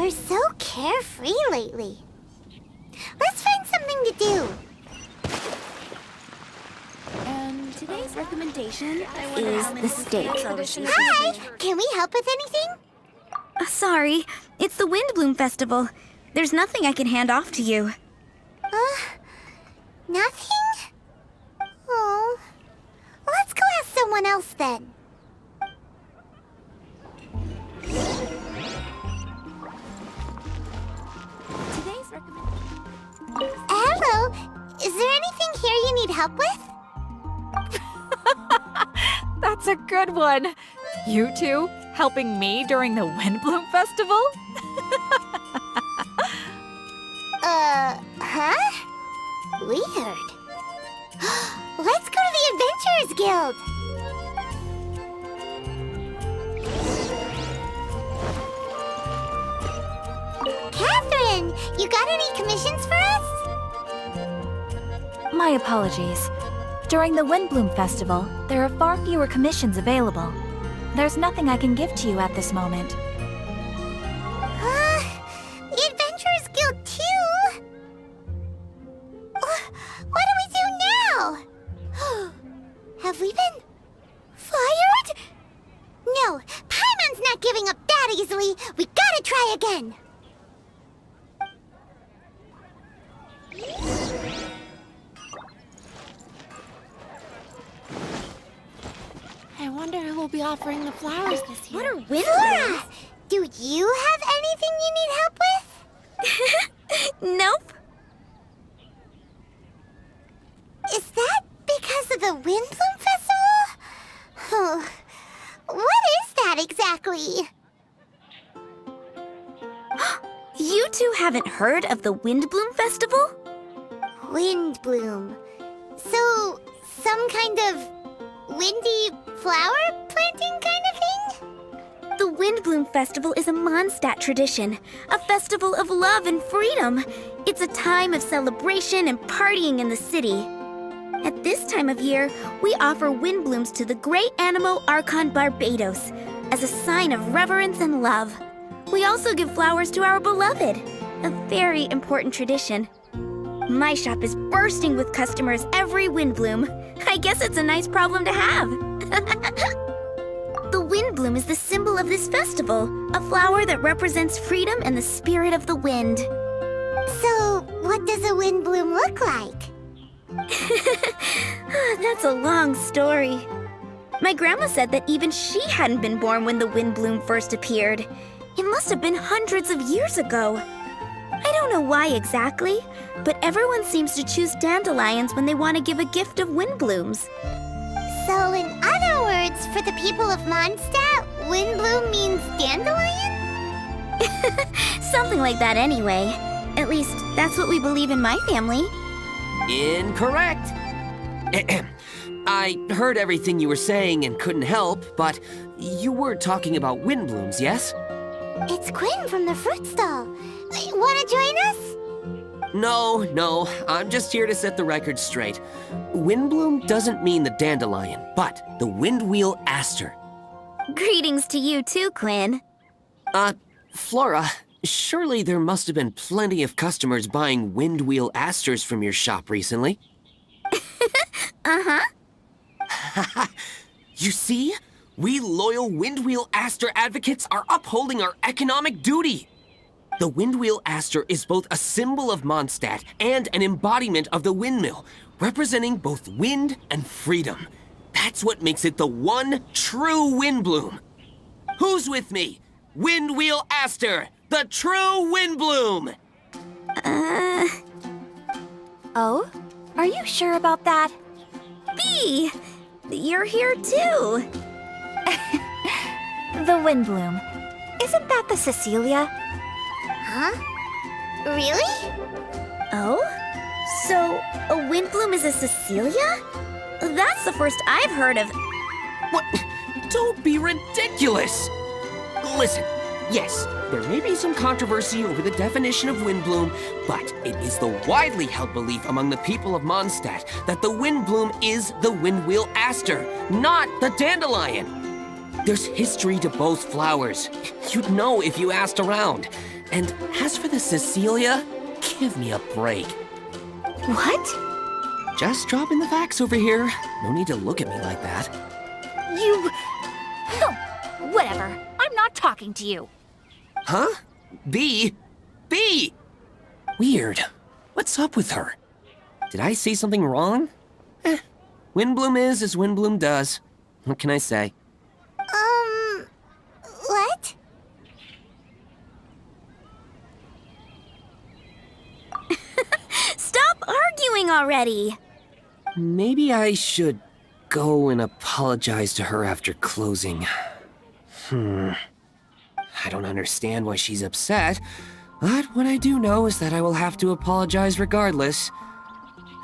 You're so carefree lately. Let's find something to do. And today's recommendation is the steak. Hi! Can we help with anything? Sorry, it's the Windblume Festival. There's nothing I can hand off to you. Nothing? Oh. Let's go ask someone else then. Today's recommendation. Hello. Is there anything here you need help with? That's a good one. You two helping me during the Windblume Festival? Huh? Weird. Let's go to the Adventurers Guild. Catherine, you got any commissions for us? My apologies. During the Windblume Festival, there are far fewer commissions available. There's nothing I can give to you at this moment. The Adventurers Guild too? What do we do now? Have we been fired? No, Paimon's not giving up that easily. We gotta try again. I wonder who will be offering the flowers this year. What are Windblumes? Flora, do you have anything you need help with? Nope. Is that because of the Windblume Festival? Oh, what is that exactly? You two haven't heard of the Windblume Festival? Windblume. So, some kind of windy flower planting kind of thing? The Windblume Festival is a Mondstadt tradition, a festival of love and freedom. It's a time of celebration and partying in the city. At this time of year, we offer windblooms to the great Animo Archon Barbados as a sign of reverence and love. We also give flowers to our beloved, a very important tradition. My shop is bursting with customers every Windblume. I guess it's a nice problem to have. The Windblume is the symbol of this festival, a flower that represents freedom and the spirit of the wind. So, what does a windblume look like? That's a long story. My grandma said that even she hadn't been born when the Windblume first appeared. It must have been hundreds of years ago. I don't know why exactly, but everyone seems to choose dandelions when they want to give a gift of windblooms. So, in other words, for the people of Mondstadt, windblume means dandelion? Something like that anyway. At least, that's what we believe in my family. Incorrect. I heard everything you were saying and couldn't help, but you were talking about windblooms, yes? It's Quinn from the fruit stall. Wanna join us? No, I'm just here to set the record straight. Windbloom doesn't mean the dandelion, but the windwheel aster. Greetings to you too, Quinn. Flora, surely there must have been plenty of customers buying windwheel asters from your shop recently. Uh-huh. You see? We loyal windwheel aster advocates are upholding our economic duty. The windwheel aster is both a symbol of Mondstadt and an embodiment of the windmill, representing both wind and freedom. That's what makes it the one true windbloom. Who's with me? Windwheel aster, the true windbloom! Oh? Are you sure about that? Bee! You're here too. The Windblume. Isn't that the Cecilia? Huh? Really? Oh? So, a windbloom is a Cecilia? That's the first I've heard of. What? Don't be ridiculous! Listen, yes, there may be some controversy over the definition of windbloom, but it is the widely held belief among the people of Mondstadt that the windbloom is the windwheel aster, not the dandelion. There's history to both flowers. You'd know if you asked around. And as for the Cecilia, give me a break. What? Just dropping the facts over here. No need to look at me like that. You... No, whatever. I'm not talking to you. Huh? B? Weird. What's up with her? Did I say something wrong? Windblume is as Windblume does. What can I say? What? Stop arguing already! Maybe I should go and apologize to her after closing. I don't understand why she's upset, but what I do know is that I will have to apologize regardless.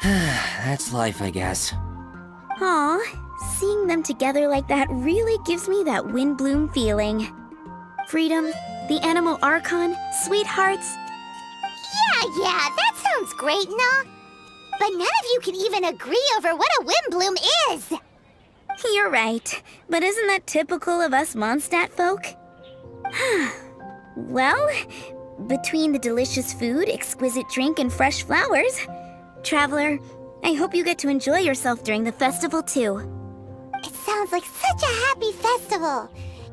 That's life, I guess. Aw, seeing them together like that really gives me that Windblume feeling. Freedom, the Animal Archon, sweethearts. Yeah, that sounds great and all. But none of you can even agree over what a Windblume is. You're right, but isn't that typical of us Mondstadt folk? Well, between the delicious food, exquisite drink, and fresh flowers, Traveler, I hope you get to enjoy yourself during the festival too. It sounds like such a happy festival.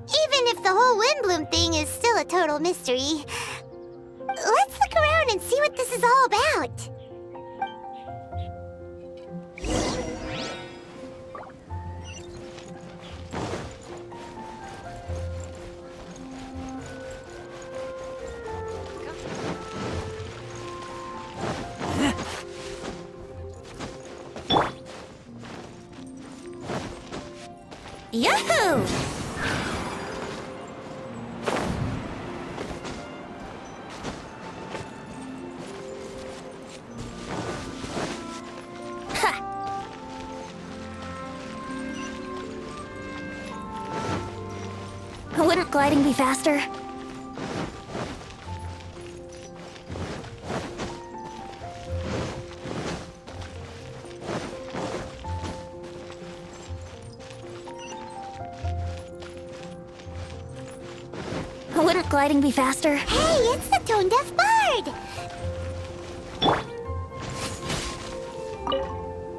Even if the whole Windblume thing is still a total mystery. Let's look around and see what this is all about. Yahoo! Wouldn't gliding be faster? Wouldn't gliding be faster? Hey, it's the tone-deaf bard!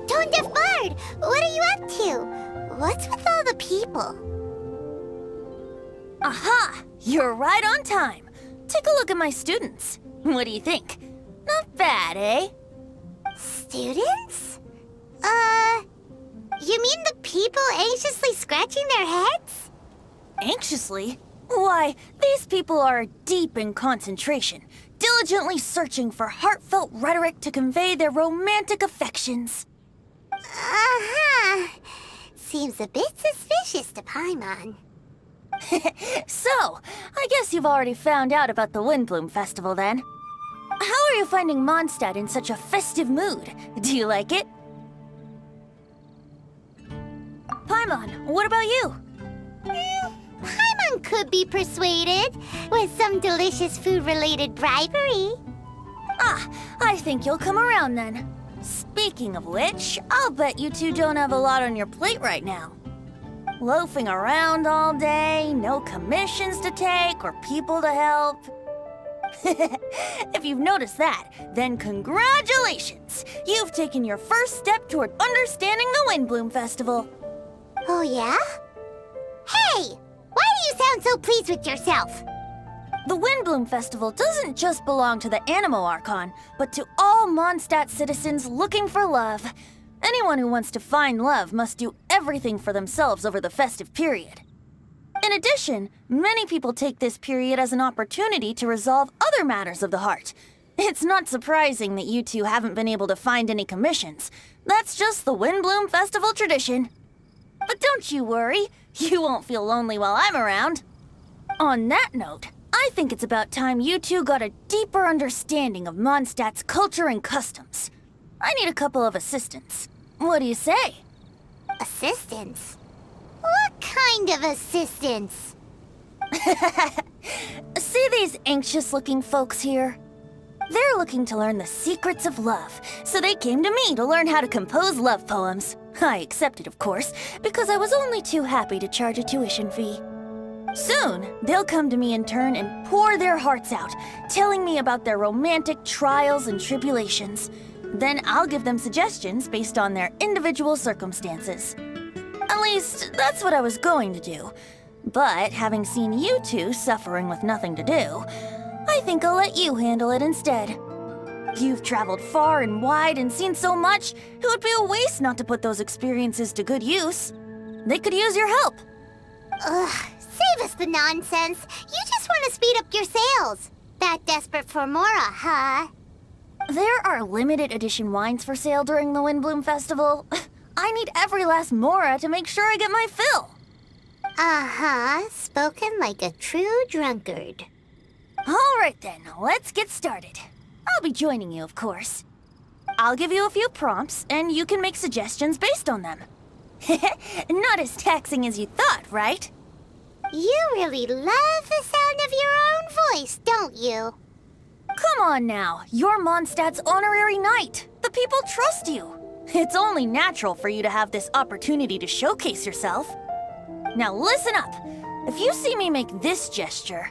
Tone-deaf bard, what are you up to? What's with all the people? Aha! You're right on time. Take a look at my students. What do you think? Not bad, eh? Students? You mean the people anxiously scratching their heads? Anxiously? Why, these people are deep in concentration, diligently searching for heartfelt rhetoric to convey their romantic affections. Uh-huh. Seems a bit suspicious to Paimon. So, I guess you've already found out about the Windblume Festival then. How are you finding Mondstadt in such a festive mood? Do you like it? Paimon, what about you? Paimon could be persuaded with some delicious food-related bribery. Ah, I think you'll come around then. Speaking of which, I'll bet you two don't have a lot on your plate right now. Loafing around all day, no commissions to take or people to help. If you've noticed that, then congratulations! You've taken your first step toward understanding the Windblume Festival. Oh, yeah? Hey! Why do you sound so pleased with yourself? The Windblume Festival doesn't just belong to the Animo Archon, but to all Mondstadt citizens looking for love. Anyone who wants to find love must do everything for themselves over the festive period. In addition, many people take this period as an opportunity to resolve other matters of the heart. It's not surprising that you two haven't been able to find any commissions. That's just the Windblume Festival tradition. But don't you worry, you won't feel lonely while I'm around. On that note, I think it's about time you two got a deeper understanding of Mondstadt's culture and customs. I need a couple of assistants. What do you say? Assistance? What kind of assistance? See these anxious-looking folks here? They're looking to learn the secrets of love, so they came to me to learn how to compose love poems. I accepted, of course, because I was only too happy to charge a tuition fee. Soon, they'll come to me in turn and pour their hearts out, telling me about their romantic trials and tribulations. Then I'll give them suggestions based on their individual circumstances. At least, that's what I was going to do. But having seen you two suffering with nothing to do, I think I'll let you handle it instead. You've traveled far and wide and seen so much, it would be a waste not to put those experiences to good use. They could use your help. Ugh, save us the nonsense. You just want to speed up your sales. That desperate for Mora, huh? There are limited edition wines for sale during the Windblume Festival. I need every last Mora to make sure I get my fill. Uh-huh, spoken like a true drunkard. All right then, let's get started. I'll be joining you, of course. I'll give you a few prompts, and you can make suggestions based on them. Not as taxing as you thought, right? You really love the sound of your own voice, don't you? Come on now, you're Mondstadt's honorary knight. The people trust you. It's only natural for you to have this opportunity to showcase yourself. Now listen up. If you see me make this gesture,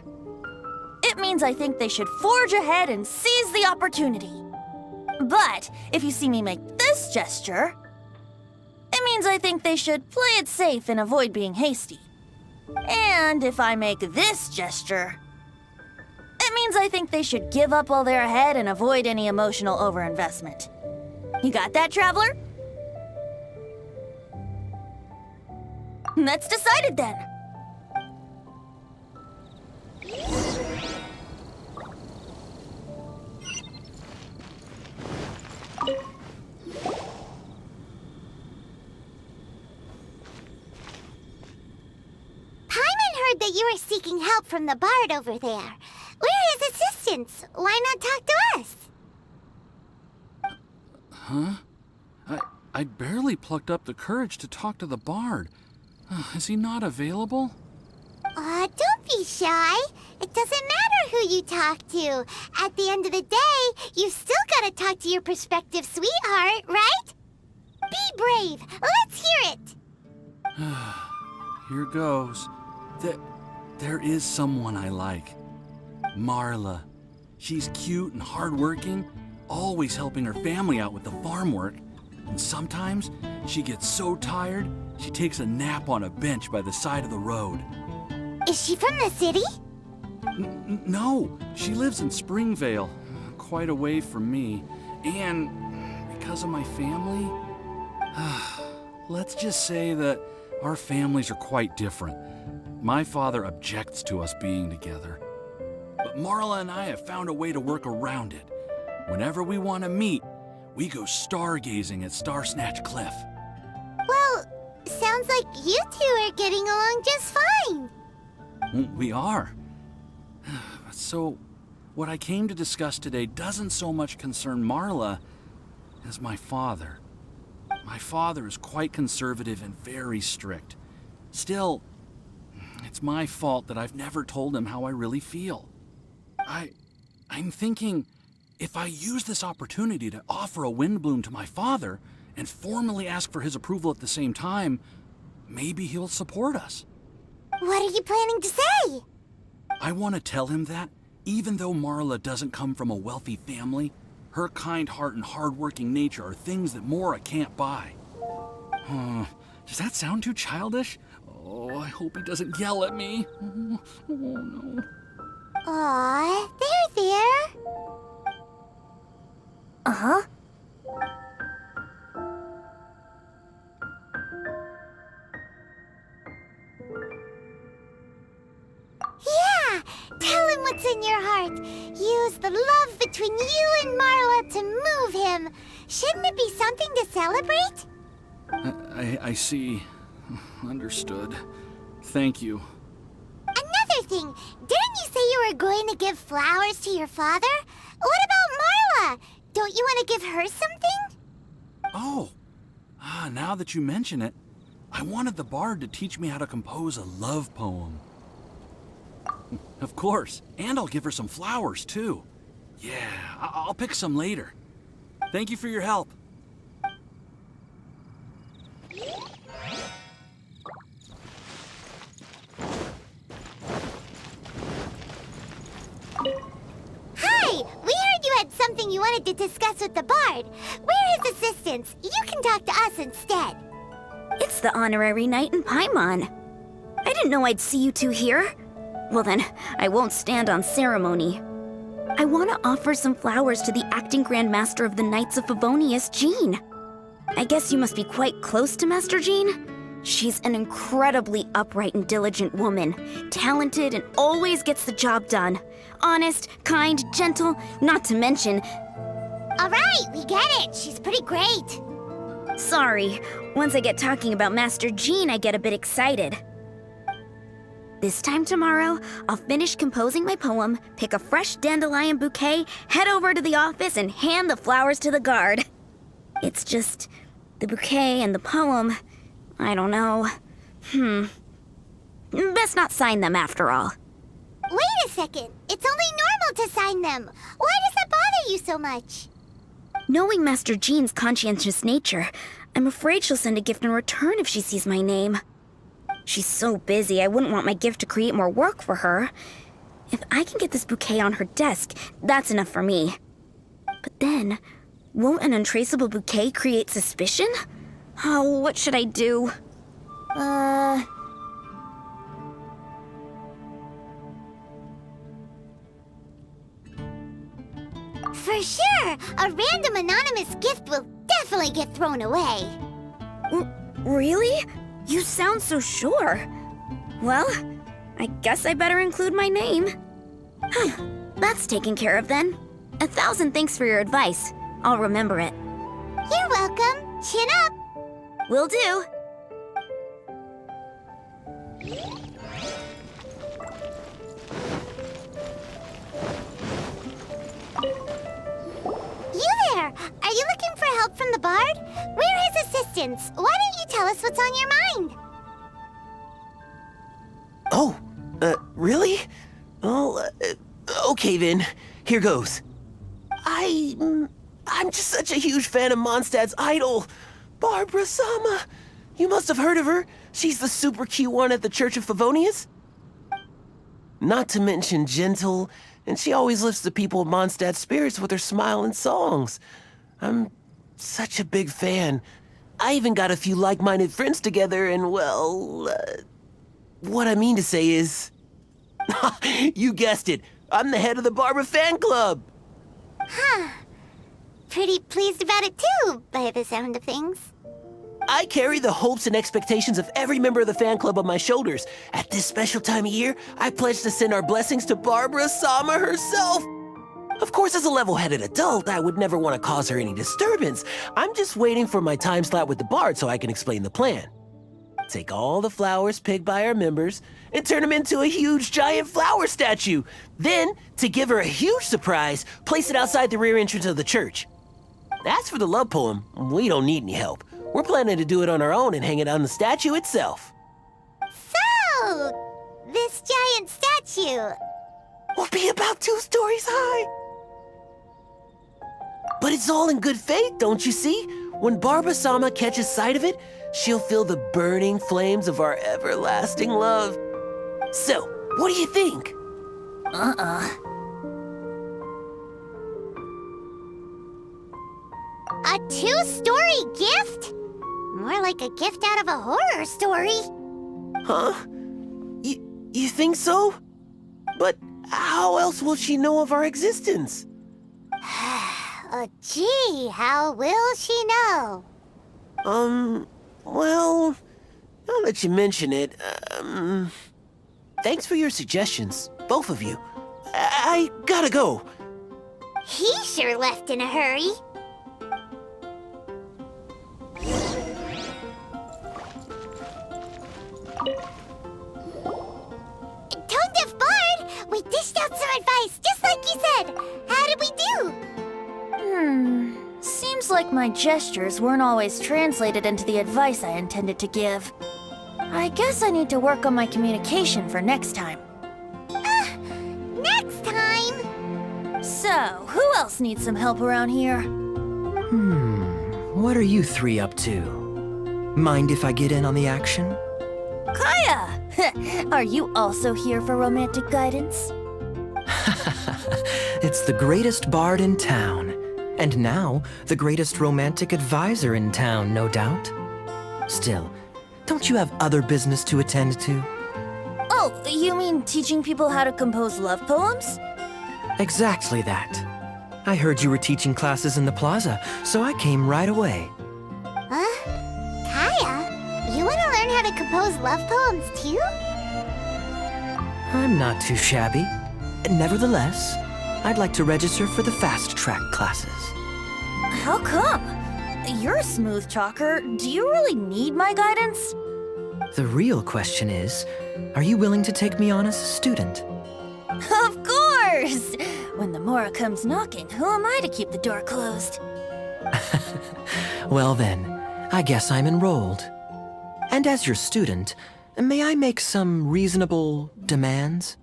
it means I think they should forge ahead and seize the opportunity. But if you see me make this gesture, it means I think they should play it safe and avoid being hasty. And if I make this gesture, it means I think they should give up while they're ahead and avoid any emotional overinvestment. You got that, traveler? That's decided then. Heard that you were seeking help from the bard over there. Where is assistance? Why not talk to us? Huh? I barely plucked up the courage to talk to the bard. Is he not available? Don't be shy. It doesn't matter who you talk to. At the end of the day, you've still got to talk to your prospective sweetheart, right? Be brave. Let's hear it. Here goes. There is someone I like. Marla. She's cute and hardworking, always helping her family out with the farm work. And sometimes she gets so tired, she takes a nap on a bench by the side of the road. Is she from the city? No, she lives in Springvale, quite away from me. And because of my family, let's just say that our families are quite different. My father objects to us being together. But Marla and I have found a way to work around it. Whenever we want to meet, we go stargazing at Star Snatch Cliff. Well, sounds like you two are getting along just fine. We are. So, what I came to discuss today doesn't so much concern Marla as my father. My father is quite conservative and very strict. Still, it's my fault that I've never told him how I really feel. I'm thinking, if I use this opportunity to offer a Windblume to my father and formally ask for his approval at the same time, maybe he'll support us. What are you planning to say? I want to tell him that, even though Marla doesn't come from a wealthy family, her kind heart and hardworking nature are things that Mora can't buy. Does that sound too childish? Oh, I hope he doesn't yell at me. Oh, no. Aw, there. Uh-huh. Yeah, tell him what's in your heart. Use the love between you and Marla to move him. Shouldn't it be something to celebrate? I see. Understood. Thank you. Another thing, didn't you say you were going to give flowers to your father? What about Marla? Don't you want to give her something? Oh, now that you mention it, I wanted the bard to teach me how to compose a love poem. Of course, and I'll give her some flowers, too. Yeah, I'll pick some later. Thank you for your help. Hi! We heard you had something you wanted to discuss with the bard. We're his assistants. You can talk to us instead. It's the honorary knight in Paimon. I didn't know I'd see you two here. Well then, I won't stand on ceremony. I want to offer some flowers to the acting Grand Master of the Knights of Favonius, Jean. I guess you must be quite close to Master Jean? She's an incredibly upright and diligent woman, talented and always gets the job done. Honest, kind, gentle, not to mention... All right, we get it. She's pretty great. Sorry, once I get talking about Master Jean, I get a bit excited. This time tomorrow, I'll finish composing my poem, pick a fresh dandelion bouquet, head over to the office, and hand the flowers to the guard. It's just... the bouquet and the poem... I don't know. Best not sign them after all. Wait a second. It's only normal to sign them. Why does that bother you so much? Knowing Master Jean's conscientious nature, I'm afraid she'll send a gift in return if she sees my name. She's so busy, I wouldn't want my gift to create more work for her. If I can get this bouquet on her desk, that's enough for me. But then, won't an untraceable bouquet create suspicion? Oh, what should I do? For sure, a random anonymous gift will definitely get thrown away. Really? You sound so sure. Well, I guess I better include my name. That's taken care of then. 1,000 thanks for your advice. I'll remember it. You're welcome. Chin up. Will do. You there! Are you looking for help from the bard? We're his assistants. Why don't you tell us what's on your mind? Oh, really? Well, okay then. Here goes. I'm just such a huge fan of Mondstadt's idol, Barbara Sama. You must have heard of her. She's the super cute one at the Church of Favonius. Not to mention gentle, and she always lifts the people of Mondstadt's spirits with her smile and songs. I'm such a big fan. I even got a few like-minded friends together, and well, what I mean to say is... You guessed it. I'm the head of the Barbara fan club. Huh. Pretty pleased about it too, by the sound of things. I carry the hopes and expectations of every member of the fan club on my shoulders. At this special time of year, I pledge to send our blessings to Barbara Sama herself. Of course, as a level-headed adult, I would never want to cause her any disturbance. I'm just waiting for my time slot with the bard so I can explain the plan. Take all the flowers picked by our members and turn them into a huge giant flower statue. Then, to give her a huge surprise, place it outside the rear entrance of the church. As for the love poem, we don't need any help. We're planning to do it on our own and hang it on the statue itself. So, this giant statue... will be about 2 stories high. But it's all in good faith, don't you see? When Barbara Sama catches sight of it, she'll feel the burning flames of our everlasting love. So, what do you think? A 2-story gift? More like a gift out of a horror story. Huh? You think so? But how else will she know of our existence? Gee, how will she know? Well, now that you mention it, thanks for your suggestions, both of you. I gotta go. He sure left in a hurry. Tone-deaf Bard, we dished out some advice, just like you said. How did we do? Seems like my gestures weren't always translated into the advice I intended to give. I guess I need to work on my communication for next time. Next time. So, So, who else needs some help around here? What are you three up to? Mind if I get in on the action? Kaya! Are you also here for romantic guidance? It's the greatest bard in town. And now, the greatest romantic advisor in town, no doubt. Still, don't you have other business to attend to? Oh, you mean teaching people how to compose love poems? Exactly that. I heard you were teaching classes in the plaza, so I came right away. Huh? Kaya, you want to learn how to compose love poems too? I'm not too shabby. Nevertheless, I'd like to register for the fast-track classes. How come? You're a smooth talker. Do you really need my guidance? The real question is, are you willing to take me on as a student? Of course! When the Mora comes knocking, who am I to keep the door closed? Well then, I guess I'm enrolled. And as your student, may I make some reasonable demands?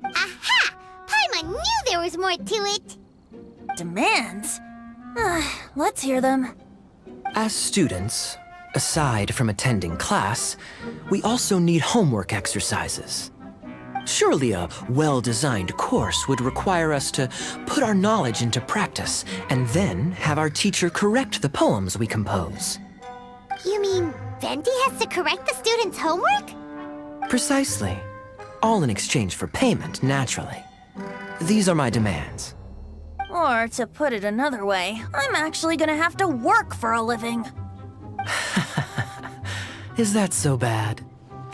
Aha! Paimon knew there was more to it! Demands? Let's hear them. As students, aside from attending class, we also need homework exercises. Surely a well-designed course would require us to put our knowledge into practice and then have our teacher correct the poems we compose. You mean Venti has to correct the students' homework? Precisely. All in exchange for payment, naturally. These are my demands. Or, to put it another way, I'm actually gonna have to work for a living. Is that so bad?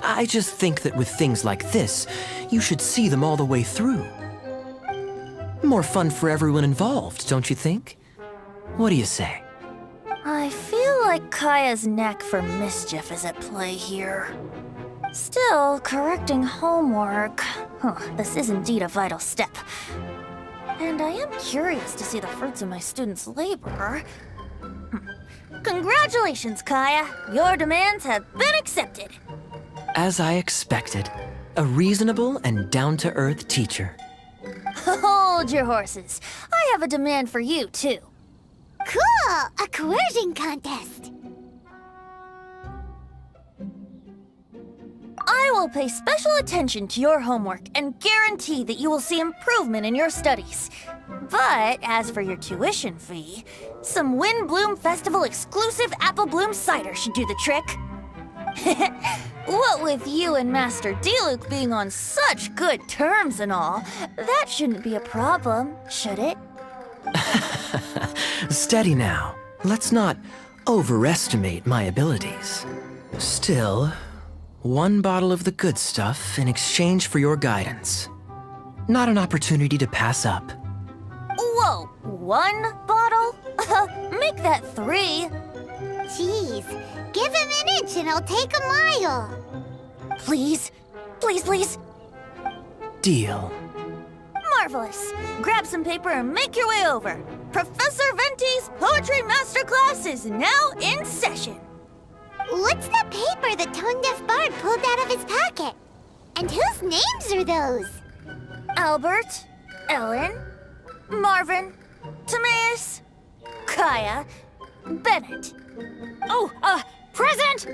I just think that with things like this, you should see them all the way through. More fun for everyone involved, don't you think? What do you say? I feel like Kaya's knack for mischief is at play here. Still, correcting homework. This is indeed a vital step. And I am curious to see the fruits of my students' labor. Congratulations, Kaya! Your demands have been accepted. As I expected, a reasonable and down-to-earth teacher. Hold your horses. I have a demand for you, too. Cool! A coercion contest! I will pay special attention to your homework and guarantee that you will see improvement in your studies. But as for your tuition fee, some Windblume Festival exclusive apple bloom cider should do the trick. What with you and Master Diluc being on such good terms and all, that shouldn't be a problem, should it? Steady now. Let's not overestimate my abilities. Still, one bottle of the good stuff in exchange for your guidance. Not an opportunity to pass up. Whoa, one bottle? Make that 3. Jeez, give him an inch and I'll take a mile. Please, please, please. Deal. Marvelous. Grab some paper and make your way over. Professor Venti's Poetry Masterclass is now in session. What's the paper the tone-deaf bard pulled out of his pocket? And whose names are those? Albert, Ellen, Marvin, Timaeus, Kaya, Bennett. Oh, present!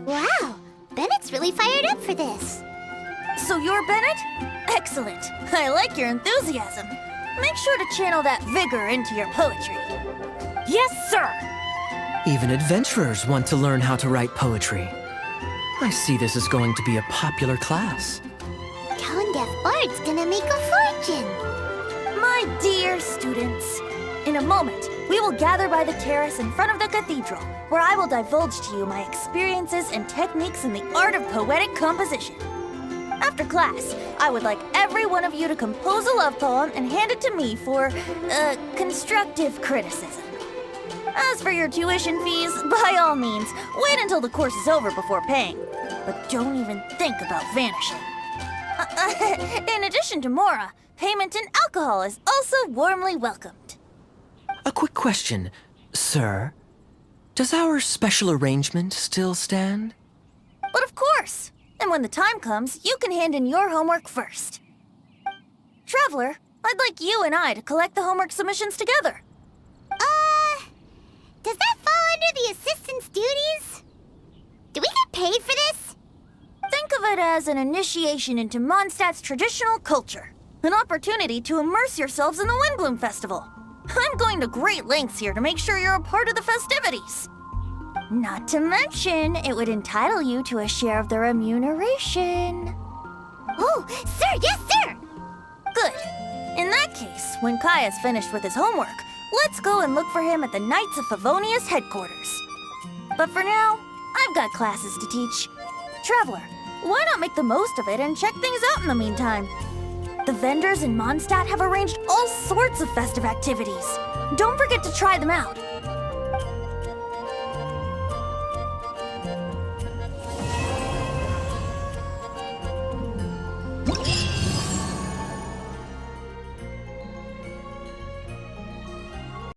Wow, Bennett's really fired up for this. So you're Bennett? Excellent. I like your enthusiasm. Make sure to channel that vigor into your poetry. Yes, sir! Even adventurers want to learn how to write poetry. I see this is going to be a popular class. Tone-deaf bard's gonna make a fortune. My dear students, in a moment, we will gather by the terrace in front of the cathedral, where I will divulge to you my experiences and techniques in the art of poetic composition. After class, I would like every one of you to compose a love poem and hand it to me for, constructive criticism. As for your tuition fees, by all means, wait until the course is over before paying. But don't even think about vanishing. In addition to Mora, payment in alcohol is also warmly welcomed. A quick question, sir. Does our special arrangement still stand? But of course! And when the time comes, you can hand in your homework first. Traveler, I'd like you and I to collect the homework submissions together. Does that fall under the assistant's duties? Do we get paid for this? Think of it as an initiation into Mondstadt's traditional culture. An opportunity to immerse yourselves in the Windblume Festival. I'm going to great lengths here to make sure you're a part of the festivities. Not to mention, it would entitle you to a share of the remuneration. Oh, sir, yes, sir! Good. In that case, when Kai has finished with his homework, let's go and look for him at the Knights of Favonius headquarters. But for now, I've got classes to teach. Traveler, why not make the most of it and check things out in the meantime? The vendors in Mondstadt have arranged all sorts of festive activities. Don't forget to try them out.